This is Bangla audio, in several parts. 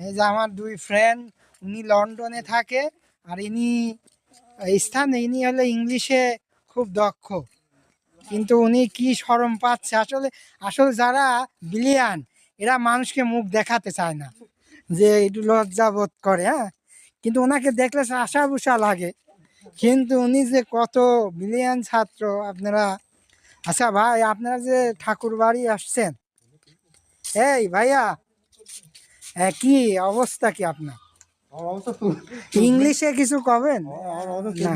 এই যে আমার দুই ফ্রেন্ড, উনি লন্ডনে থাকে আর ইনি ইনি হলো ইংলিশে খুব দক্ষ, কিন্তু উনি কি শরম পাচ্ছে আসলে। আসলে যারা বিলিয়ান এরা মানুষকে মুখ দেখাতে চায় না, যে একটু লজ্জা বোধ করে। হ্যাঁ, কিন্তু ওনাকে দেখলে আশা ভুষা লাগে, কিন্তু উনি যে কত বিলিয়ন ছাত্র আপনারা। আচ্ছা ভাই, আপনারা যে ঠাকুর বাড়ি আসছেন, এই ভাইয়া, কি অবস্থা কি আপনার? ইংলিশে কিছু কবেন? না,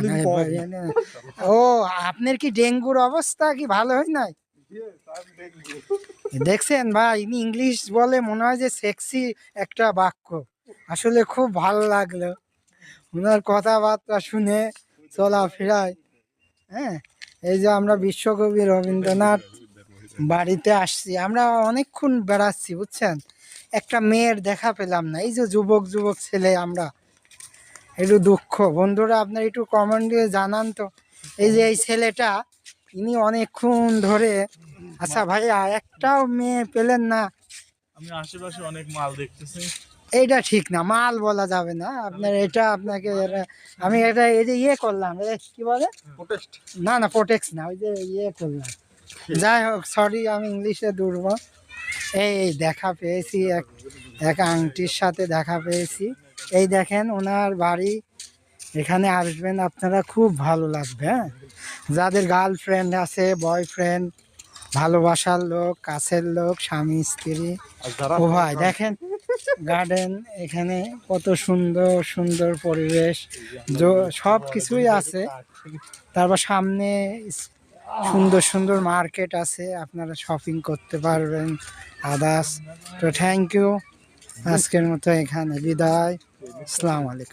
না, ও, আপনার কি ডেঙ্গুর অবস্থা কি ভালো হয় নাই? দেখছেন ভাই, ইনি ইংলিশ বলে মনে হয় যে সেক্সি একটা বাক্য। আসলে খুব ভালো লাগলো ওনার কথাবার্তা শুনে, চলাফেরায়। হ্যাঁ, এই যে আমরা বিশ্বকবি রবীন্দ্রনাথ বাড়িতে আসছি, আমরা অনেকক্ষণ বেড়াচ্ছি বুঝছেন, একটা মেয়ের দেখা পেলাম না। এই যে যুবক যুবক ছেলে আমরা, একটু দুঃখ। বন্ধুরা আপনার একটু কমেন্ট দিয়ে জানান তো, এই যে এই ছেলেটা, ইনি অনেকক্ষণ ধরে। আচ্ছা ভাইয়া, একটাও মেয়ে পেলেন না? আমি আশেপাশে অনেক মাল দেখতেছি। এইটা ঠিক না, মাল বলা যাবে না আপনার, এটা আপনাকে আমি এটা এই যে ইয়ে করলাম, কি বলে, না না প্রোটেক্স না, ওই যে ইয়ে করলাম। যাই হোক, সরি, আমি ইংলিশে দুর্বল। এই দেখা পেয়েছি, এক আংটির সাথে দেখা পেয়েছি। এই দেখেন ওনার বাড়ি, এখানে আসবেন আপনারা, খুব ভালো লাগবে। হ্যাঁ, যাদের গার্লফ্রেন্ড আছে, বয়ফ্রেন্ড, ভালোবাসার লোক, কাছের লোক, স্বামী স্ত্রী উভয়, দেখেন গার্ডেন, এখানে কত সুন্দর সুন্দর পরিবেশ, সব কিছুই আছে। তারপর সামনে সুন্দর সুন্দর মার্কেট আছে, আপনারা শপিং করতে পারবেন, আদার্স। তো থ্যাংক ইউ, আজকের মতো এখানে বিদায়। আসসালামু আলাইকুম।